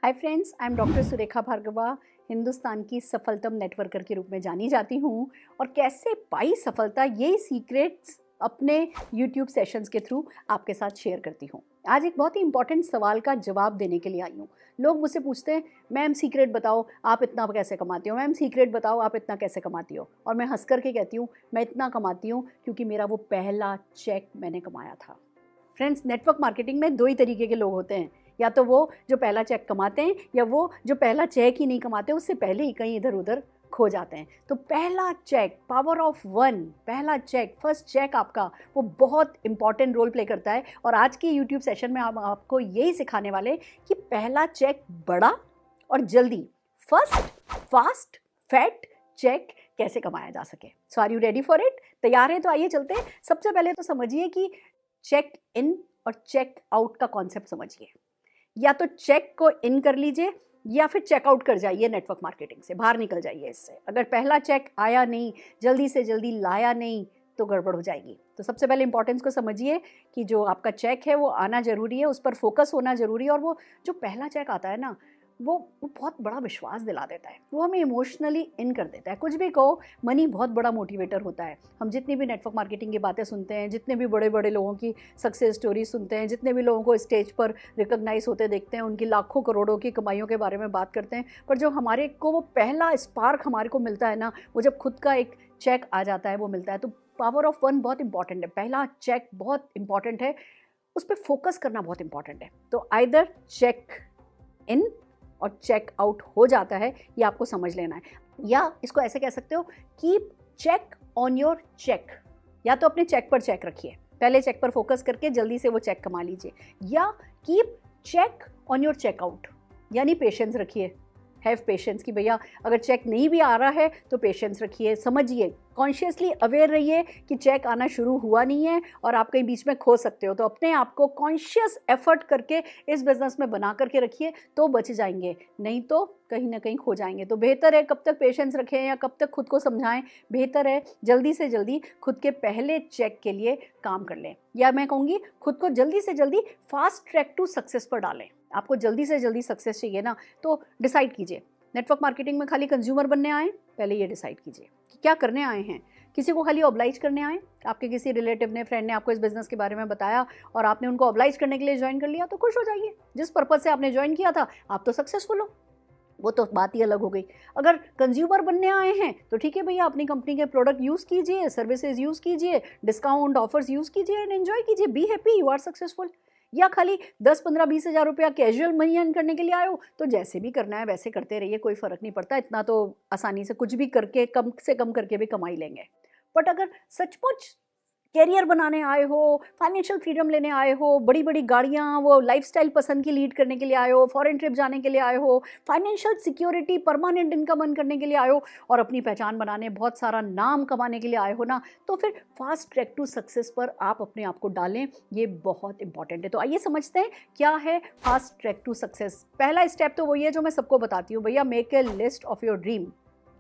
Hi friends, I am doctor Surekha Bhargava. Hindustan की सफलतम networker के रूप में जानी जाती हूँ और कैसे पाई सफलता, यही सीक्रेट्स अपने यूट्यूब सेशंस के थ्रू आपके साथ शेयर करती हूँ। आज एक बहुत ही इंपॉर्टेंट सवाल का जवाब देने के लिए आई हूँ। लोग मुझसे पूछते हैं, मैम सीक्रेट बताओ आप इतना कैसे कमाती हो, मैम सीक्रेट बताओ आप इतना कैसे कमाती हो। और मैं हंस करके कहती हूँ, मैं इतना कमाती हूँ क्योंकि मेरा वो पहला चेक मैंने कमाया था। फ्रेंड्स, नेटवर्क मार्केटिंग में दो ही तरीके के लोग होते हैं, या तो वो जो पहला चेक कमाते हैं या वो जो पहला चेक ही नहीं कमाते, उससे पहले ही कहीं इधर उधर खो जाते हैं। तो पहला चेक, पावर ऑफ वन, पहला चेक, फर्स्ट चेक आपका, वो बहुत इंपॉर्टेंट रोल प्ले करता है। और आज के यूट्यूब सेशन में हम आपको यही सिखाने वाले कि पहला चेक बड़ा और जल्दी, फर्स्ट फास्ट फैट चेक कैसे कमाया जा सके। So are you ready for it? तैयार है? तो आइए चलते हैं। सबसे पहले तो समझिए कि चेक इन और चेक आउट का कॉन्सेप्ट समझिए। या तो चेक को इन कर लीजिए या फिर चेकआउट कर जाइए, नेटवर्क मार्केटिंग से बाहर निकल जाइए इससे। अगर पहला चेक आया नहीं, जल्दी से जल्दी लाया नहीं, तो गड़बड़ हो जाएगी। तो सबसे पहले इंपॉर्टेंस को समझिए कि जो आपका चेक है वो आना ज़रूरी है, उस पर फोकस होना ज़रूरी है। और वो जो पहला चेक आता है ना, वो बहुत बड़ा विश्वास दिला देता है, वो हमें इमोशनली इन कर देता है। कुछ भी कहो, मनी बहुत बड़ा मोटिवेटर होता है। हम जितनी भी नेटवर्क मार्केटिंग की बातें सुनते हैं, जितने भी बड़े बड़े लोगों की सक्सेस स्टोरी सुनते हैं, जितने भी लोगों को स्टेज पर रिकॉग्नाइज होते देखते हैं, उनकी लाखों करोड़ों की कमाइयों के बारे में बात करते हैं, पर जो हमारे को वो पहला स्पार्क हमारे को मिलता है ना, वो जब खुद का एक चेक आ जाता है, वो मिलता है। तो पावर ऑफ वन बहुत इंपॉर्टेंट है, पहला चेक बहुत इंपॉर्टेंट है, उस पर फोकस करना बहुत इंपॉर्टेंट है। तो आइदर चेक इन और चेक आउट हो जाता है, ये आपको समझ लेना है। या इसको ऐसे कह सकते हो, keep check on your cheque. या तो अपने चेक पर चेक रखिए, पहले चेक पर फोकस करके जल्दी से वो चेक कमा लीजिए। या keep check on your checkout, यानी पेशेंस रखिए, हैव पेशेंस कि भैया अगर चेक नहीं भी आ रहा है तो पेशेंस रखिए, समझिए, कॉन्शियसली अवेयर रहिए कि चेक आना शुरू हुआ नहीं है और आप कहीं बीच में खो सकते हो। तो अपने आप को कॉन्शियस एफर्ट करके इस बिज़नेस में बना करके रखिए, तो बच जाएंगे, नहीं तो कहीं ना कहीं खो जाएंगे। तो बेहतर है कब तक पेशेंस रखें या कब तक खुद को समझाएं, बेहतर है जल्दी से जल्दी खुद के पहले चेक के लिए काम कर लें। या मैं कहूँगी, खुद को जल्दी से जल्दी फास्ट ट्रैक टू सक्सेस पर डालें। आपको जल्दी से जल्दी सक्सेस चाहिए ना, तो डिसाइड कीजिए, नेटवर्क मार्केटिंग में खाली कंज्यूमर बनने आए? पहले ये डिसाइड कीजिए कि क्या करने आए हैं। किसी को खाली ऑब्लाइज करने आए? आपके किसी रिलेटिव ने, फ्रेंड ने आपको इस बिज़नेस के बारे में बताया और आपने उनको ऑब्लाइज करने के लिए ज्वाइन कर लिया, तो खुश हो जाइए। जिस पर्पज़ से आपने ज्वाइन किया था, आप तो सक्सेसफुल हो, वो तो बात ही अलग हो गई। अगर कंज्यूमर बनने आए हैं तो ठीक है भैया, अपनी कंपनी के प्रोडक्ट यूज़ कीजिए, सर्विसेज यूज़ कीजिए, डिस्काउंट ऑफर्स यूज़ कीजिए एंड एंजॉय कीजिए, be happy, you are successful. या खाली 10-15-20 हज़ार रुपया कैजुअल मनी अर्न करने के लिए आए हो, तो जैसे भी करना है वैसे करते रहिए, कोई फ़र्क नहीं पड़ता, इतना तो आसानी से कुछ भी करके, कम से कम करके भी कमा ही लेंगे। बट अगर सचमुच कैरियर बनाने आए हो, फाइनेंशियल फ्रीडम लेने आए हो, बड़ी बड़ी गाड़ियाँ, वो लाइफस्टाइल पसंद की लीड करने के लिए आए हो, फॉरेन ट्रिप जाने के लिए आए हो, financial security, permanent income earn करने के लिए आए हो और अपनी पहचान बनाने, बहुत सारा नाम कमाने के लिए आए हो ना, तो फिर फास्ट ट्रैक टू सक्सेस पर आप अपने आप को डालें, ये बहुत इंपॉर्टेंट है। तो आइए समझते हैं क्या है फास्ट ट्रैक टू सक्सेस। पहला स्टेप तो वही है जो मैं सबको बताती हूँ, भैया make a list of your dream.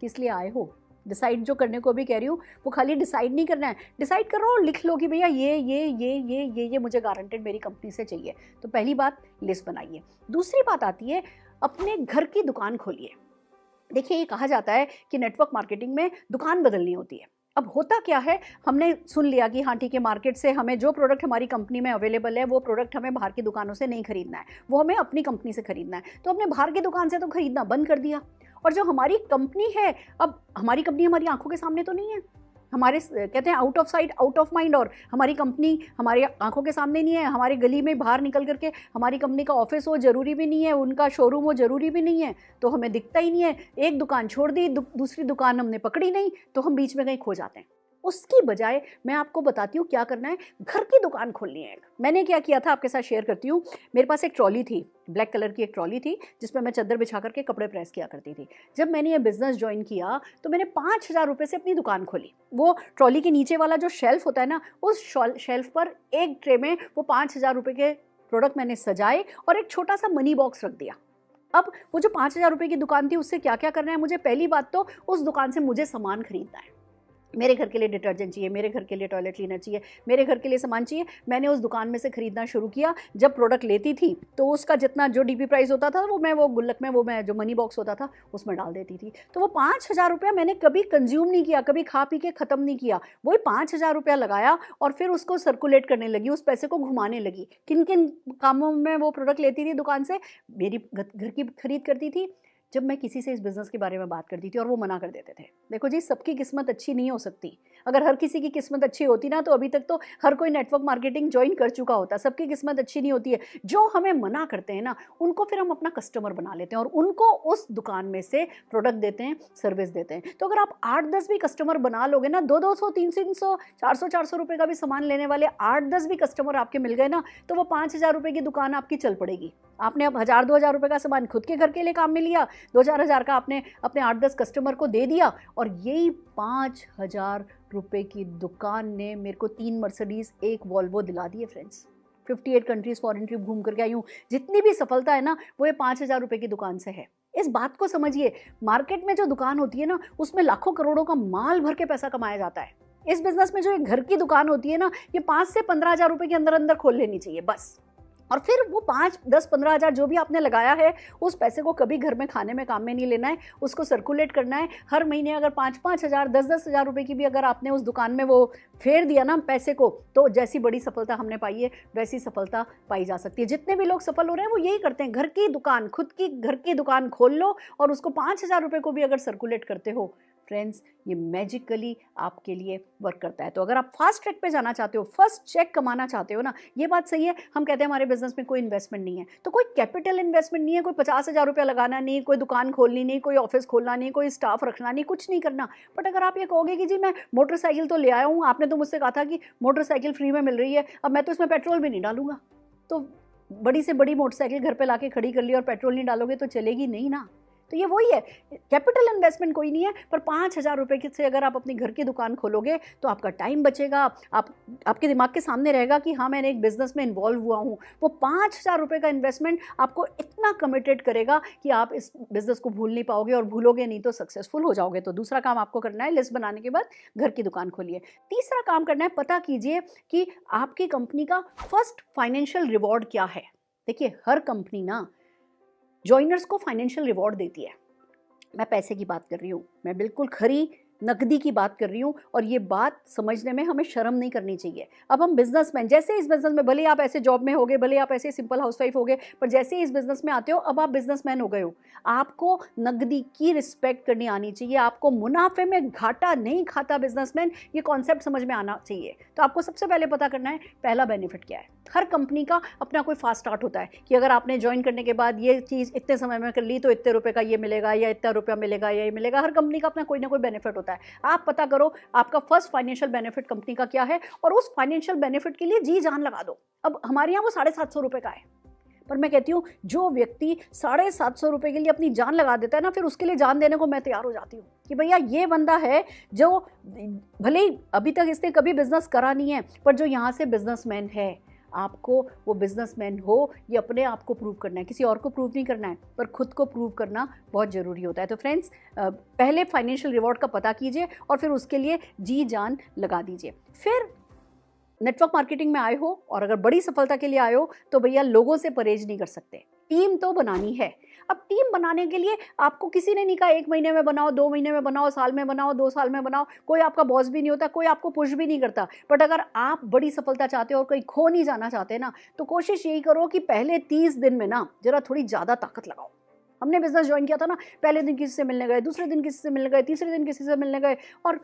किस लिए आए हो? डिसाइड जो करने को भी कह रही हूँ, वो खाली डिसाइड नहीं करना है, डिसाइड करो और लिख लो कि भैया ये मुझे गारंटेड मेरी कंपनी से चाहिए। तो पहली बात, लिस्ट बनाइए। दूसरी बात आती है, अपने घर की दुकान खोलिए। देखिए, ये कहा जाता है कि नेटवर्क मार्केटिंग में दुकान बदलनी होती है। अब होता क्या है, हमने सुन लिया कि हाँ ठीक है, मार्केट से हमें जो प्रोडक्ट हमारी कंपनी में अवेलेबल है, वो प्रोडक्ट हमें बाहर की दुकानों से नहीं खरीदना है, वो हमें अपनी कंपनी से खरीदना है। तो हमने बाहर की दुकान से तो खरीदना बंद कर दिया, और जो हमारी कंपनी है, अब हमारी कंपनी हमारी आंखों के सामने तो नहीं है, हमारे कहते हैं out of sight out of mind, और हमारी कंपनी हमारी आंखों के सामने नहीं है, हमारी गली में बाहर निकल करके हमारी कंपनी का ऑफिस हो जरूरी भी नहीं है, उनका शोरूम हो जरूरी भी नहीं है, तो हमें दिखता ही नहीं है। एक दुकान छोड़ दी, दूसरी दुकान हमने पकड़ी नहीं, तो हम बीच में कहीं खो जाते हैं। उसकी बजाय मैं आपको बताती हूँ क्या करना है, घर की दुकान खोलनी है। मैंने क्या किया था आपके साथ शेयर करती हूँ। मेरे पास एक ट्रॉली थी, ब्लैक कलर की एक ट्रॉली थी, जिसमें मैं चादर बिछा करके कपड़े प्रेस किया करती थी। जब मैंने ये बिज़नेस ज्वाइन किया तो मैंने 5,000 रुपये से अपनी दुकान खोली। वो ट्रॉली के नीचे वाला जो शेल्फ होता है ना, उस शेल्फ पर एक ट्रे में वो 5,000 रुपये के प्रोडक्ट मैंने सजाए और एक छोटा सा मनी बॉक्स रख दिया। अब वो जो 5,000 रुपये की दुकान थी, उससे क्या क्या करना है मुझे? पहली बात तो उस दुकान से मुझे सामान खरीदना है। मेरे घर के लिए डिटर्जेंट चाहिए, मेरे घर के लिए टॉयलेट क्लीनर चाहिए, मेरे घर के लिए सामान चाहिए। मैंने उस दुकान में से ख़रीदना शुरू किया। जब प्रोडक्ट लेती थी तो उसका जितना जो डीपी प्राइस होता था वो गुल्लक में मैं जो मनी बॉक्स होता था उसमें डाल देती थी। तो वो 5,000 रुपया मैंने कभी कंज्यूम नहीं किया, कभी खा पी के ख़त्म नहीं किया। वही 5,000 रुपया लगाया और फिर उसको सर्कुलेट करने लगी, उस पैसे को घुमाने लगी। किन किन कामों में वो प्रोडक्ट लेती थी दुकान से? मेरी घर की खरीद करती थी, जब मैं किसी से इस बिज़नेस के बारे में बात करती थी और वो मना कर देते थे। देखो जी, सबकी किस्मत अच्छी नहीं हो सकती। अगर हर किसी की किस्मत अच्छी होती ना तो अभी तक तो हर कोई नेटवर्क मार्केटिंग जॉइन कर चुका होता। सबकी किस्मत अच्छी नहीं होती है। जो हमें मना करते हैं ना, उनको फिर हम अपना कस्टमर बना लेते हैं और उनको उस दुकान में से प्रोडक्ट देते हैं, सर्विस देते हैं। तो अगर आप 8-10 भी कस्टमर बना लोगे ना, 200-200, 300-300, 400-400 रुपये का भी सामान लेने वाले 8-10 भी कस्टमर आपके मिल गए ना, तो वो 5,000 रुपये की दुकान आपकी चल पड़ेगी। आपने अब 1,000-2,000 रुपये का सामान खुद के घर के लिए काम में लिया, 2-4 हज़ार का आपने अपने 8-10 कस्टमर को दे दिया और यही 5,000 रुपये की दुकान ने मेरे को 3 मर्सिडीज़, 1 वॉल्वो दिला दिए फ्रेंड्स। 58 कंट्रीज़ फॉरेन ट्रिप घूम करके आई हूँ। जितनी भी सफलता है ना, वो ये 5,000 रुपये की दुकान से है। इस बात को समझिए, मार्केट में जो दुकान होती है ना, उसमें लाखों करोड़ों का माल भर के पैसा कमाया जाता है। इस बिज़नेस में जो एक घर की दुकान होती है ना, ये 5 से 15,000 रुपये के अंदर अंदर खोल लेनी चाहिए बस। और फिर वो 5, 10, 15,000 जो भी आपने लगाया है, उस पैसे को कभी घर में खाने में काम में नहीं लेना है, उसको सर्कुलेट करना है। हर महीने अगर 5-5 हज़ार, 10-10 हज़ार रुपये की भी अगर आपने उस दुकान में वो फेर दिया ना पैसे को, तो जैसी बड़ी सफलता हमने पाई है वैसी सफलता पाई जा सकती है। जितने भी लोग सफल हो रहे हैं वो यही करते हैं। घर की दुकान, खुद की घर की दुकान खोल लो और उसको 5,000 रुपये को भी अगर सर्कुलेट करते हो फ्रेंड्स, ये मैजिकली आपके लिए वर्क करता है। तो अगर आप फास्ट ट्रैक पे जाना चाहते हो, फर्स्ट चेक कमाना चाहते हो ना, ये बात सही है। हम कहते हैं हमारे बिजनेस में कोई इन्वेस्टमेंट नहीं है, तो कोई कैपिटल इन्वेस्टमेंट नहीं है, कोई 50,000 रुपया लगाना नहीं, कोई दुकान खोलनी नहीं, कोई ऑफिस खोलना नहीं, कोई स्टाफ रखना नहीं, कुछ नहीं करना। बट अगर आप ये कहोगे कि जी मैं मोटरसाइकिल तो ले आया हूँ, आपने तो मुझसे कहा था कि मोटरसाइकिल फ्री में मिल रही है, अब मैं तो इसमें पेट्रोल भी नहीं डालूंगा, तो बड़ी से बड़ी मोटरसाइकिल घर पे लाके खड़ी कर ली और पेट्रोल नहीं डालोगे तो चलेगी नहीं ना। तो ये वही है, कैपिटल इन्वेस्टमेंट कोई नहीं है, पर 5,000 रुपये से अगर आप अपनी घर की दुकान खोलोगे तो आपका टाइम बचेगा। आपके दिमाग के सामने रहेगा कि हाँ, मैंने एक बिजनेस में इन्वॉल्व हुआ हूँ। वो 5,000 रुपये का इन्वेस्टमेंट आपको इतना कमिटेड करेगा कि आप इस बिजनेस को भूल नहीं पाओगे, और भूलोगे नहीं तो सक्सेसफुल हो जाओगे। तो दूसरा काम आपको करना है, लिस्ट बनाने के बाद घर की दुकान खोलिए। तीसरा काम करना है, पता कीजिए कि आपकी कंपनी का फर्स्ट फाइनेंशियल रिवॉर्ड क्या है। देखिए, हर कंपनी ना जॉइनर्स को फाइनेंशियल रिवॉर्ड देती है। मैं पैसे की बात कर रही हूँ, मैं बिल्कुल खरी नकदी की बात कर रही हूँ, और ये बात समझने में हमें शर्म नहीं करनी चाहिए। अब हम बिजनेसमैन, जैसे इस बिजनेस में, भले आप ऐसे जॉब में होगे, भले आप ऐसे सिंपल हाउसवाइफ होगे, पर जैसे इस बिजनेस में आते हो, अब आप बिजनेसमैन हो गए हो। आपको नकदी की रिस्पेक्ट करनी आनी चाहिए। आपको मुनाफे में घाटा नहीं खाता बिजनेसमैन, ये कॉन्सेप्ट समझ में आना चाहिए। तो आपको सबसे पहले पता करना है पहला बेनिफिट क्या है। हर कंपनी का अपना कोई फास्ट स्टार्ट होता है कि अगर आपने ज्वाइन करने के बाद ये चीज़ इतने समय में कर ली तो इतने रुपए का ये मिलेगा, या इतना रुपया मिलेगा, या ये मिलेगा। हर कंपनी का अपना कोई ना कोई बेनिफिट होता है। आप पता करो आपका फर्स्ट फाइनेंशियल बेनिफिट कंपनी का क्या है, और उस फाइनेंशियल बेनिफिट के लिए जी जान लगा दो। अब हमारे यहाँ वो 750 रुपये का है, पर मैं कहती हूँ जो व्यक्ति 750 रुपये के लिए अपनी जान लगा देता है ना, फिर उसके लिए जान देने को मैं तैयार हो जाती हूँ कि भैया ये बंदा है जो भले ही अभी तक इसने कभी बिजनेस करा नहीं है, पर जो यहाँ से बिजनेसमैन है। आपको वो बिजनेसमैन हो, ये अपने आप को प्रूव करना है, किसी और को प्रूव नहीं करना है, पर खुद को प्रूव करना बहुत ज़रूरी होता है। तो फ्रेंड्स, पहले फाइनेंशियल रिवॉर्ड का पता कीजिए और फिर उसके लिए जी जान लगा दीजिए। फिर नेटवर्क मार्केटिंग में आए हो और अगर बड़ी सफलता के लिए आए हो तो भैया लोगों से परहेज नहीं कर सकते, टीम तो बनानी है। अब टीम बनाने के लिए आपको किसी ने नहीं कहा 1 महीने में बनाओ, 2 महीने में बनाओ, साल में बनाओ, 2 साल में बनाओ। कोई आपका बॉस भी नहीं होता, कोई आपको पुश भी नहीं करता। बट अगर आप बड़ी सफलता चाहते हो और कहीं खो नहीं जाना चाहते ना, तो कोशिश यही करो कि पहले 30 दिन में ना जरा थोड़ी ज़्यादा ताकत लगाओ। हमने बिजनेस ज्वाइन किया था ना, पहले दिन किसी से मिलने गए, दूसरे दिन किसी से मिलने गए, तीसरे दिन किसी से मिलने गए, और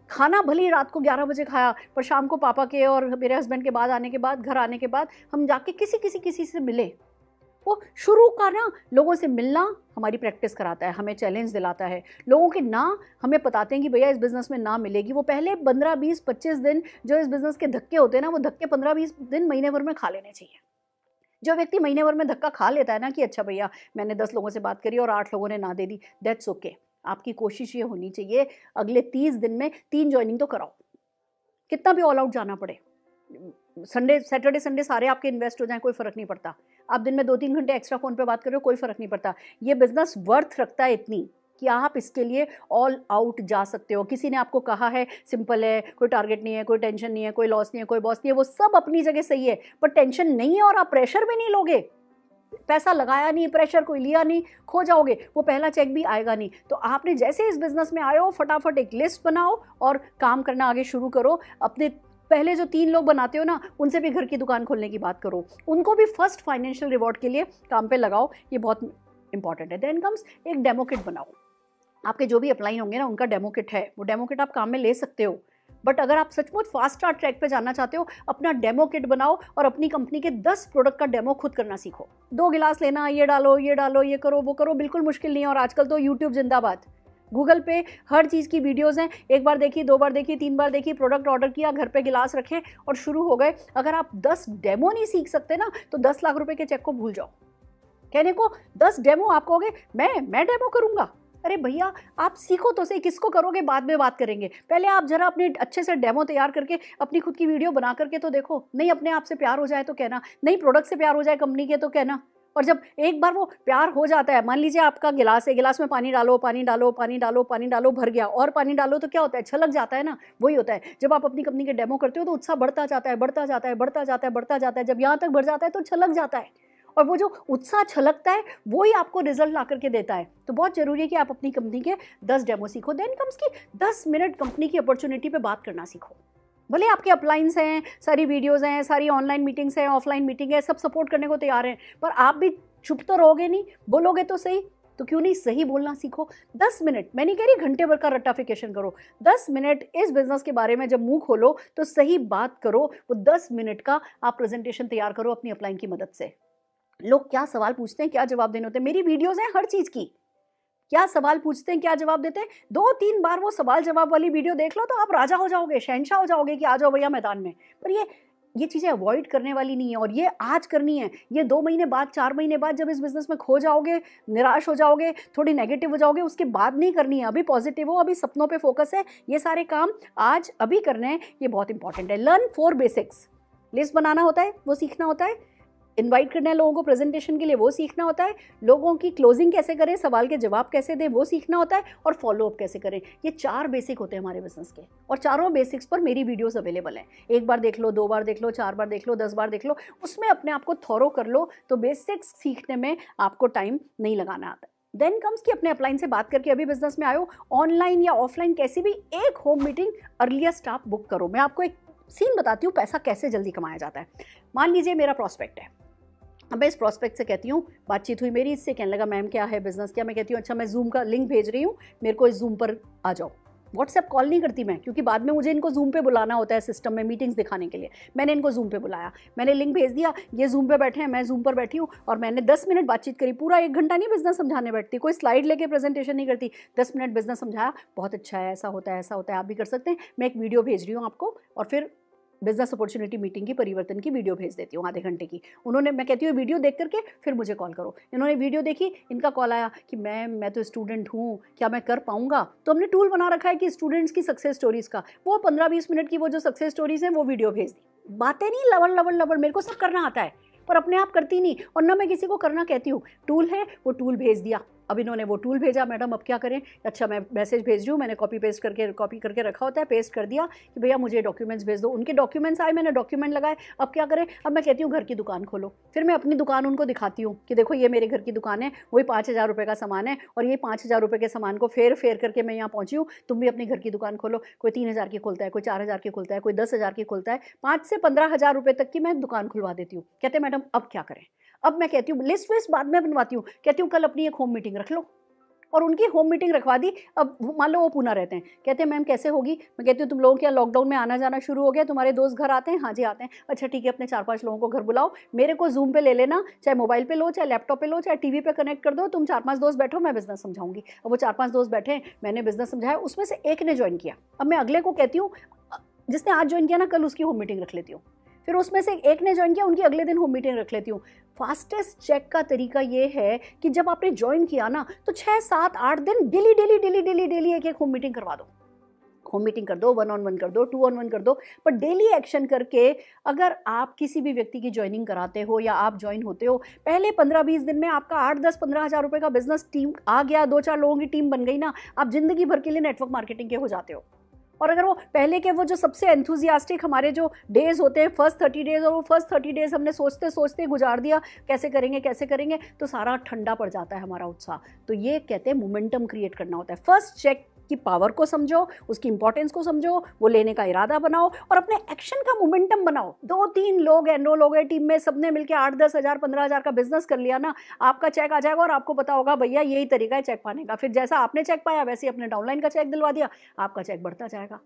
खाना भले ही रात को 11 बजे खाया, पर शाम को पापा के और मेरे हस्बैंड के बाद आने के बाद, घर आने के बाद हम जाके किसी से मिले। वो शुरू का ना लोगों से मिलना हमारी प्रैक्टिस कराता है, हमें चैलेंज दिलाता है। लोगों के ना हमें बताते हैं कि भैया इस बिज़नेस में ना मिलेगी। वो पहले 15, 20, 25 दिन जो इस बिज़नेस के धक्के होते हैं ना, वो धक्के 15, 20 दिन, महीने भर में खा लेने चाहिए। जो व्यक्ति महीने भर में धक्का खा लेता है ना कि अच्छा भैया मैंने 10 लोगों से बात करी और 8 लोगों ने ना दे दी, दैट्स ओके। आपकी कोशिश ये होनी चाहिए अगले 30 दिन में 3 ज्वाइनिंग तो कराओ, कितना भी ऑल आउट जाना पड़े। सैटरडे संडे सारे आपके इन्वेस्ट हो जाएं, कोई फ़र्क नहीं पड़ता। आप दिन में 2-3 घंटे एक्स्ट्रा फ़ोन पे बात कर रहे हो, कोई फ़र्क नहीं पड़ता। ये बिज़नेस वर्थ रखता है इतनी कि आप इसके लिए ऑल आउट जा सकते हो। किसी ने आपको कहा है सिंपल है, कोई टारगेट नहीं है, कोई टेंशन नहीं है, कोई लॉस नहीं है, कोई बॉस नहीं है, वो सब अपनी जगह सही है, पर टेंशन नहीं है और आप प्रेशर भी नहीं लोगे, पैसा लगाया नहीं, प्रेशर कोई लिया नहीं, खो जाओगे, वो पहला चेक भी आएगा नहीं। तो आपने जैसे इस बिजनेस में आए हो, फटाफट एक लिस्ट बनाओ और काम करना आगे शुरू करो। अपने पहले जो 3 लोग बनाते हो ना, उनसे भी घर की दुकान खोलने की बात करो, उनको भी फर्स्ट फाइनेंशियल रिवॉर्ड के लिए काम पे लगाओ, ये बहुत इंपॉर्टेंट है। देन कम्स एक डेमो किट बनाओ। आपके जो भी अपलाइन होंगे ना, उनका डेमो किट है, वो डेमो किट आप काम में ले सकते हो। बट अगर आप सचमुच फास्ट स्टार्ट ट्रैक पे जाना चाहते हो, अपना डेमो किट बनाओ और अपनी कंपनी के 10 प्रोडक्ट का डेमो खुद करना सीखो। 2 गिलास लेना, ये डालो, ये डालो, ये करो, वो करो, बिल्कुल मुश्किल नहीं है। और आजकल तो यूट्यूब जिंदाबाद, गूगल पे हर चीज़ की वीडियोस हैं, 1 बार देखी, 2 बार देखी, 3 बार देखी, प्रोडक्ट ऑर्डर किया, घर पे गिलास रखे और शुरू हो गए। अगर आप 10 डेमो नहीं सीख सकते ना, तो 10 लाख रुपए के चेक को भूल जाओ। कहने को 10 डेमो आप कहोगे मैं डेमो करूंगा, अरे भैया आप सीखो तो सही, किसको करोगे बाद में बात करेंगे, पहले आप जरा अपने अच्छे से डेमो तैयार करके अपनी खुद की वीडियो बना करके तो देखो। नहीं अपने आप से प्यार हो जाए तो कहना, नहीं प्रोडक्ट से प्यार हो जाए कंपनी के तो कहना। और जब एक बार वो प्यार हो जाता है, मान लीजिए आपका गिलास है, गिलास में पानी डालो, पानी डालो, पानी डालो, पानी डालो, भर गया, और पानी डालो तो क्या होता है, छलक जाता है ना। वही होता है जब आप अपनी कंपनी के डेमो करते हो तो उत्साह बढ़ता जाता है, बढ़ता जाता है, बढ़ता जाता है, बढ़ता जाता है, जब यहाँ तक बढ़ जाता है तो छलक जाता है। और वो जो उत्साह छलकता है वही आपको रिजल्ट ला करके देता है। तो बहुत जरूरी है कि आप अपनी कंपनी के 10 डेमो सीखो। देन कम्स की 10 मिनट कंपनी की अपॉर्चुनिटी पे बात करना सीखो। भले आपके अपलाइंस हैं, सारी वीडियोस हैं, सारी ऑनलाइन मीटिंग्स हैं, ऑफलाइन मीटिंग है, सब सपोर्ट करने को तैयार हैं, पर आप भी चुप तो रहोगे नहीं, बोलोगे तो सही। तो क्यों नहीं सही बोलना सीखो। 10 मिनट, मैं नहीं कह रही घंटे भर का रट्टाफिकेशन करो, 10 मिनट इस बिजनेस के बारे में जब मुंह खोलो तो सही बात करो। वो 10 मिनट का आप प्रेजेंटेशन तैयार करो अपनी अपलाइन की मदद से। लोग क्या सवाल पूछते हैं, क्या जवाब देने होते हैं, मेरी वीडियोस हैं हर चीज़ की, क्या सवाल पूछते हैं, क्या जवाब देते हैं, 2-3 बार वो सवाल जवाब वाली वीडियो देख लो तो आप राजा हो जाओगे, शहंशाह हो जाओगे कि आ जाओ भैया मैदान में। पर ये चीज़ें अवॉइड करने वाली नहीं है, और ये आज करनी है। ये 2 महीने बाद, 4 महीने बाद जब इस बिजनेस में खो जाओगे, निराश हो जाओगे, थोड़ी नेगेटिव हो जाओगे, उसके बाद नहीं करनी है। अभी पॉजिटिव हो, अभी सपनों पे फोकस है, ये सारे काम आज अभी करने हैं, ये बहुत इंपॉर्टेंट है। लर्न 4 बेसिक्स, लिस्ट बनाना होता है वो सीखना होता है, इनवाइट करना है लोगों को प्रेजेंटेशन के लिए वो सीखना होता है, लोगों की क्लोजिंग कैसे करें, सवाल के जवाब कैसे दें वो सीखना होता है, और फॉलोअप कैसे करें। ये 4 बेसिक होते हैं हमारे बिजनेस के, और चारों बेसिक्स पर मेरी वीडियोस अवेलेबल हैं। 1 बार देख लो, 2 बार देख लो, 4 बार देख लो, 10 बार देख लो, उसमें अपने आप को थॉरो कर लो तो बेसिक्स सीखने में आपको टाइम नहीं लगाना आता। देन कम्स कि अपने अपलाइन से बात करके अभी बिजनेस में आयो, ऑनलाइन या ऑफलाइन कैसी भी एक होम मीटिंग अर्लीस्ट आप बुक करो। मैं आपको एक सीन बताती हूँ पैसा कैसे जल्दी कमाया जाता है। मान लीजिए मेरा प्रॉस्पेक्ट है, अब मैं इस प्रॉस्पेक्ट से कहती हूँ, बातचीत हुई मेरी इससे, कहने लगा मैम क्या है बिजनेस क्या, मैं कहती हूँ अच्छा मैं जूम का लिंक भेज रही हूँ, मेरे को इस जूम पर आ जाओ। व्हाट्सएप कॉल नहीं करती मैं, क्योंकि बाद में मुझे इनको जूम पे बुलाना होता है सिस्टम में मीटिंग्स दिखाने के लिए। मैंने इनको जूम पे बुलाया, मैंने लिंक भेज दिया, ये जूम पे बैठे हैं, मैं जूम पर बैठी हूँ, और मैंने 10 मिनट बातचीत करी। पूरा 1 घंटा नहीं बिजनेस समझाने बैठती, कोई स्लाइड लेके प्रेजेंटेशन नहीं करती, 10 मिनट बिजनेस समझाया, बहुत अच्छा है, ऐसा होता है, ऐसा होता है, आप भी कर सकते हैं। मैं एक वीडियो भेज रही हूँ आपको, और फिर बिजनेस अपॉर्चुनिटी मीटिंग की परिवर्तन की वीडियो भेज देती हूँ आधे घंटे की। उन्होंने, मैं कहती हूँ वीडियो देख करके फिर मुझे कॉल करो। इन्होंने वीडियो देखी, इनका कॉल आया कि मैम मैं तो स्टूडेंट हूँ, क्या मैं कर पाऊँगा। तो हमने टूल बना रखा है कि स्टूडेंट्स की सक्सेस स्टोरीज़ का, वो 15-20 मिनट की वो जो सक्सेस स्टोरीज़ हैं वो वीडियो भेज दी। बातें नहीं लवड़ लवड़ लवड़, मेरे को सब करना आता है पर अपने आप करती नहीं, और ना मैं किसी को करना कहती हूँ। टूल है, वो टूल भेज दिया। अब इन्होंने वो टूल भेजा, मैडम अब क्या करें, अच्छा मैं मैसेज भेज रही हूँ, मैंने कॉपी करके रखा होता है, पेस्ट कर दिया कि भैया मुझे डॉक्यूमेंट्स भेज दो। उनके डॉक्यूमेंट्स आए, मैंने डॉक्यूमेंट लगाए, अब क्या करें, अब मैं कहती हूँ घर की दुकान खोलो। फिर मैं अपनी दुकान उनको दिखाती हूँ कि देखो ये मेरे घर की दुकान है, वही 5,000 रुपये का सामान है, और ये 5,000 रुपये के सामान को फेर करके मैं यहाँ पहुँची हूँ, तुम भी अपनी घर की दुकान खोलो। कोई 3,000 की खोलता है, कोई 4,000 की खोलता है, कोई 10,000 की खोलता है, 5 से 15,000 रुपये तक की मैं दुकान खुलवा देती हूँ। कहते हैं मैडम अब क्या करें। अब मैं कहती हूँ लिस्ट वेस्ट बाद में बनवाती हूँ, कहती हूँ कल अपनी एक होम मीटिंग रख लो, और उनकी होम मीटिंग रखवा दी। अब मान लो वो पूना रहते हैं, कहते हैं मैम कैसे होगी। मैं कहती हूँ तुम लोगों के यहाँ लॉकडाउन में आना जाना शुरू हो गया, तुम्हारे दोस्त घर आते हैं, हाँ जी आते हैं, अच्छा ठीक है अपने 4-5 लोगों को घर बुलाओ, मेरे को जूम पे ले लेना, चाहे मोबाइल पे लो, चाहे लैपटॉप पे लो, चाहे टीवी पे कनेक्ट कर दो, तुम 4-5 दोस्त बैठो, मैं बिजनेस समझाऊंगी। अब वो 4-5 दोस्त बैठे, मैंने बिजनेस समझाया, उसमें से एक ने ज्वाइन किया। अब मैं अगले को कहती हूँ जिसने आज ज्वाइन किया ना, कल उसकी होम मीटिंग रख लेती हूँ। फिर उसमें से एक ने ज्वाइन किया, उनकी अगले दिन होम मीटिंग रख लेती हूँ। फास्टेस्ट चेक का तरीका ये है कि जब आपने ज्वाइन किया ना, तो 6, 7, 8 दिन डेली एक होम मीटिंग करवा दो। होम मीटिंग कर दो, 1-on-1 कर दो, 2-on-1 कर दो, पर डेली एक्शन करके अगर आप किसी भी व्यक्ति की ज्वाइनिंग कराते हो या आप ज्वाइन होते हो, पहले 15-20 दिन में आपका 8-10-15 हज़ार रुपये का बिजनेस टीम आ गया, 2-4 लोगों की टीम बन गई ना, आप ज़िंदगी भर के लिए नेटवर्क मार्केटिंग के हो जाते हो। और अगर वो पहले के वो जो सबसे एंथुजियास्टिक हमारे जो डेज़ होते हैं फर्स्ट 30 डेज़, और वो फर्स्ट 30 डेज़ हमने सोचते सोचते गुजार दिया कैसे करेंगे, तो सारा ठंडा पड़ जाता है हमारा उत्साह। तो ये कहते हैं मोमेंटम क्रिएट करना होता है। फर्स्ट चेक की पावर को समझो, उसकी इंपॉर्टेंस को समझो, वो लेने का इरादा बनाओ और अपने एक्शन का मोमेंटम बनाओ। 2-3 लोग एनरोल हो गए टीम में, सबने मिलकर 8-10 हज़ार 15 हज़ार का बिजनेस कर लिया ना, आपका चेक आ जाएगा और आपको पता होगा भैया यही तरीका है चेक पाने का। फिर जैसा आपने चेक पाया वैसे ही अपने डाउनलाइन का चेक दिलवा दिया, आपका चेक बढ़ता जाएगा।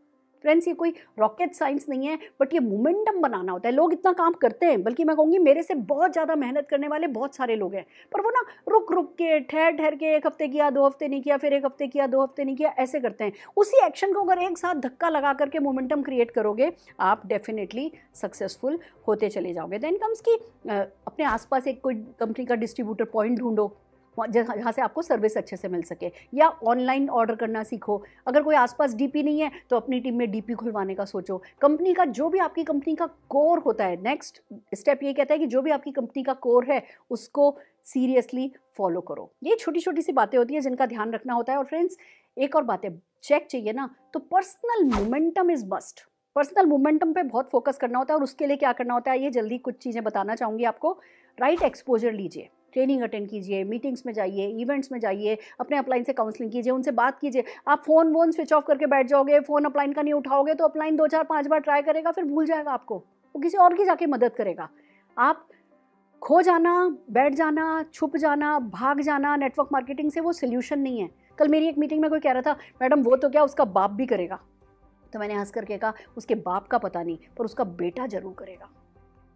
फ्रेंड्स, ये कोई रॉकेट साइंस नहीं है, बट ये मोमेंटम बनाना होता है। लोग इतना काम करते हैं, बल्कि मैं कहूँगी मेरे से बहुत ज़्यादा मेहनत करने वाले बहुत सारे लोग हैं, पर वो ना रुक रुक के ठहर के 1 हफ्ते किया, 2 हफ्ते नहीं किया, फिर 1 हफ्ते किया, 2 हफ्ते नहीं किया, ऐसे करते हैं। उसी एक्शन को अगर एक साथ धक्का लगा करके मोमेंटम क्रिएट करोगे, आप डेफिनेटली सक्सेसफुल होते चले जाओगे। देन कम्स की अपने आसपास एक कोई कंपनी का डिस्ट्रीब्यूटर पॉइंट ढूंढो जहाँ से आपको सर्विस अच्छे से मिल सके, या ऑनलाइन ऑर्डर करना सीखो। अगर कोई आसपास डीपी नहीं है तो अपनी टीम में डीपी खुलवाने का सोचो। कंपनी का जो भी आपकी कंपनी का कोर होता है, नेक्स्ट स्टेप ये कहता है कि जो भी आपकी कंपनी का कोर है उसको सीरियसली फॉलो करो। ये छोटी छोटी सी बातें होती है जिनका ध्यान रखना होता है। और फ्रेंड्स, एक और बात है, चेक चाहिए ना तो personal momentum is must. Personal momentum पे बहुत फोकस करना होता है, और उसके लिए क्या करना होता है ये जल्दी कुछ चीज़ें बताना चाहूँगी आपको। राइट एक्सपोजर लीजिए, ट्रेनिंग अटेंड कीजिए, मीटिंग्स में जाइए, इवेंट्स में जाइए, अपने अपलाइन से काउंसलिंग कीजिए, उनसे बात कीजिए। आप फ़ोन वोन स्विच ऑफ करके बैठ जाओगे, फ़ोन अपलाइन का नहीं उठाओगे तो अपलाइन 2-4-5 बार ट्राई करेगा, फिर भूल जाएगा आपको, वो किसी और की जाके मदद करेगा। आप खो जाना, बैठ जाना, छुप जाना, भाग जाना नेटवर्क मार्केटिंग से वो सोल्यूशन नहीं है। कल मेरी एक मीटिंग में कोई कह रहा था, मैडम वो तो क्या उसका बाप भी करेगा। तो मैंने हंस करके कहा, उसके बाप का पता नहीं पर उसका बेटा जरूर करेगा।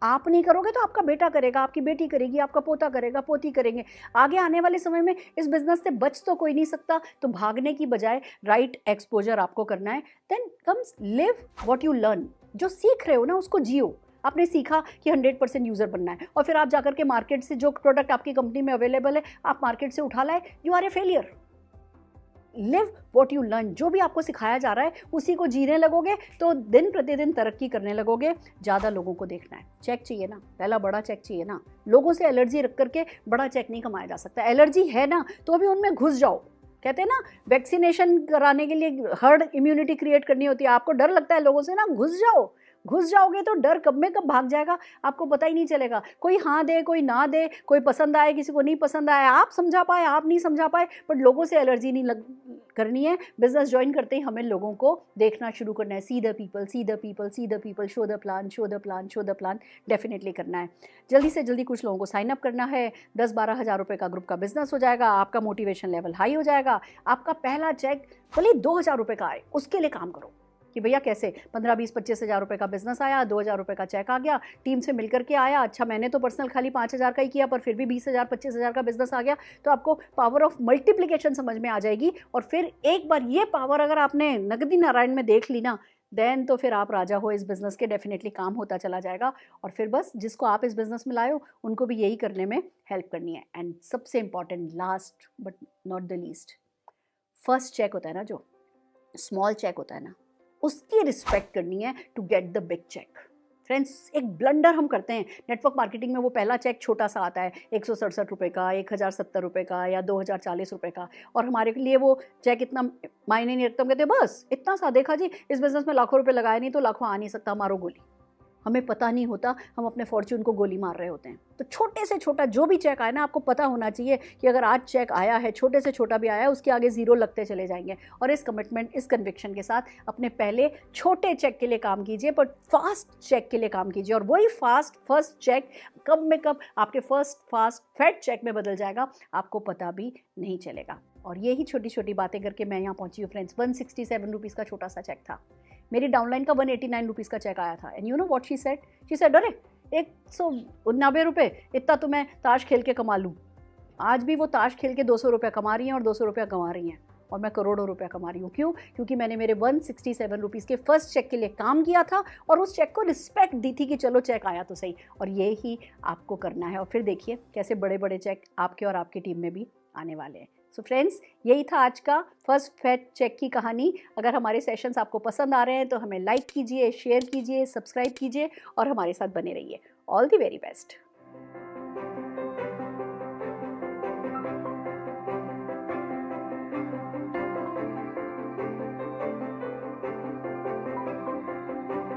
आप नहीं करोगे तो आपका बेटा करेगा, आपकी बेटी करेगी, आपका पोता करेगा, पोती करेंगे। आगे आने वाले समय में इस बिजनेस से बच तो कोई नहीं सकता, तो भागने की बजाय राइट एक्सपोजर आपको करना है। Then comes live what you learn. जो सीख रहे हो ना उसको जियो। आपने सीखा कि 100% यूज़र बनना है, और फिर आप जाकर के मार्केट से जो प्रोडक्ट आपकी कंपनी में अवेलेबल है आप मार्केट से उठा लाए, you are a failure. Live what you learn. जो भी आपको सिखाया जा रहा है उसी को जीने लगोगे तो दिन प्रतिदिन तरक्की करने लगोगे। ज़्यादा लोगों को देखना है। चेक चाहिए ना, पहला बड़ा चेक चाहिए ना। लोगों से एलर्जी रख करके बड़ा चेक नहीं कमाया जा सकता। एलर्जी है ना तो अभी उनमें घुस जाओ। कहते हैं ना, वैक्सीनेशन कराने के लिए हर्ड इम्यूनिटी क्रिएट करनी होती है। आपको डर लगता है लोगों से ना, घुस जाओगे तो डर कब में कब भाग जाएगा आपको पता ही नहीं चलेगा। कोई हाँ दे, कोई ना दे, कोई पसंद आए, किसी को नहीं पसंद आए, आप समझा पाए, आप नहीं समझा पाए, बट लोगों से एलर्जी नहीं करनी है। बिजनेस ज्वाइन करते ही हमें लोगों को देखना शुरू करना है। See the people, see the people, see the people, show the plan, show the plan, show the plan. Definitely करना है। जल्दी से जल्दी कुछ लोगों को साइन अप करना है। 10-12 हज़ार रुपये का ग्रुप का बिजनेस हो जाएगा, आपका मोटिवेशन लेवल हाई हो जाएगा। आपका पहला चेक भले 2,000 रुपये का आए, उसके लिए काम करो कि भैया कैसे 15-20-25 हज़ार रुपये का बिजनेस आया, 2,000 रुपये का चेक आ गया, टीम से मिलकर के आया। अच्छा, मैंने तो पर्सनल खाली 5,000 का ही किया, पर फिर भी 20,000 25,000 का बिजनेस आ गया। तो आपको पावर ऑफ मल्टीप्लिकेशन समझ में आ जाएगी। और फिर एक बार ये पावर अगर आपने नगदी नारायण में देख ली ना, देन तो फिर आप राजा हो इस बिज़नेस के। डेफिनेटली काम होता चला जाएगा। और फिर बस जिसको आप इस बिज़नेस में लाए हो उनको भी यही करने में हेल्प करनी है। एंड सबसे important, last but not the least, first cheque होता है ना, जो स्मॉल चेक होता है ना, उसकी रिस्पेक्ट करनी है to get the big cheque. Friends, एक ब्लंडर हम करते हैं नेटवर्क मार्केटिंग में। वो पहला चेक छोटा सा आता है, 167 रुपये का, 1,070 रुपये का, या 2,040 रुपये का, और हमारे लिए वो चेक इतना मायने नहीं रखता। हम कहते हैं बस इतना सा, देखा जी इस बिज़नेस में लाखों रुपये लगाए नहीं तो लाखों आ नहीं सकता, मारो गोली। हमें पता नहीं होता हम अपने फॉर्च्यून को गोली मार रहे होते हैं। तो छोटे से छोटा जो भी चेक आए ना, आपको पता होना चाहिए कि अगर आज चेक आया है, छोटे से छोटा भी आया है, उसके आगे ज़ीरो लगते चले जाएंगे। और इस कमिटमेंट, इस कन्विक्शन के साथ अपने पहले छोटे चेक के लिए काम कीजिए, बट फास्ट चेक के लिए काम कीजिए। और वही फास्ट फर्स्ट चेक कब में कब आपके फास्ट फैट चेक में बदल जाएगा, आपको पता भी नहीं चलेगा। और यही छोटी छोटी बातें करके मैं यहाँ पहुँची हूँ फ्रेंड्स। 167 रुपीज़ का छोटा सा चेक था। मेरी डाउनलाइन का 189 रुपीज़ का चेक आया था। And you know what she said, अरे 189 रुपये, इतना तो मैं ताश खेल के कमा लूँ। आज भी वो ताश खेल के 200 रुपया कमा रही हैं, और 200 रुपया कमा रही हैं, और मैं करोड़ों रुपया कमा रही हूँ। क्यों? क्योंकि मैंने मेरे 167 रुपीज़ के फर्स्ट चेक के लिए काम किया था, और उस चेक को रिस्पेक्ट दी थी कि चलो चेक आया तो सही। और ये ही आपको करना है। और फिर देखिए कैसे बड़े बड़े चेक आपके और आपकी टीम में भी आने वाले हैं। सो फ्रेंड्स, यही था आज का फर्स्ट फैक्ट चेक की कहानी। अगर हमारे सेशंस आपको पसंद आ रहे हैं तो हमें लाइक कीजिए, शेयर कीजिए, सब्सक्राइब कीजिए और हमारे साथ बने रहिए। All the very best.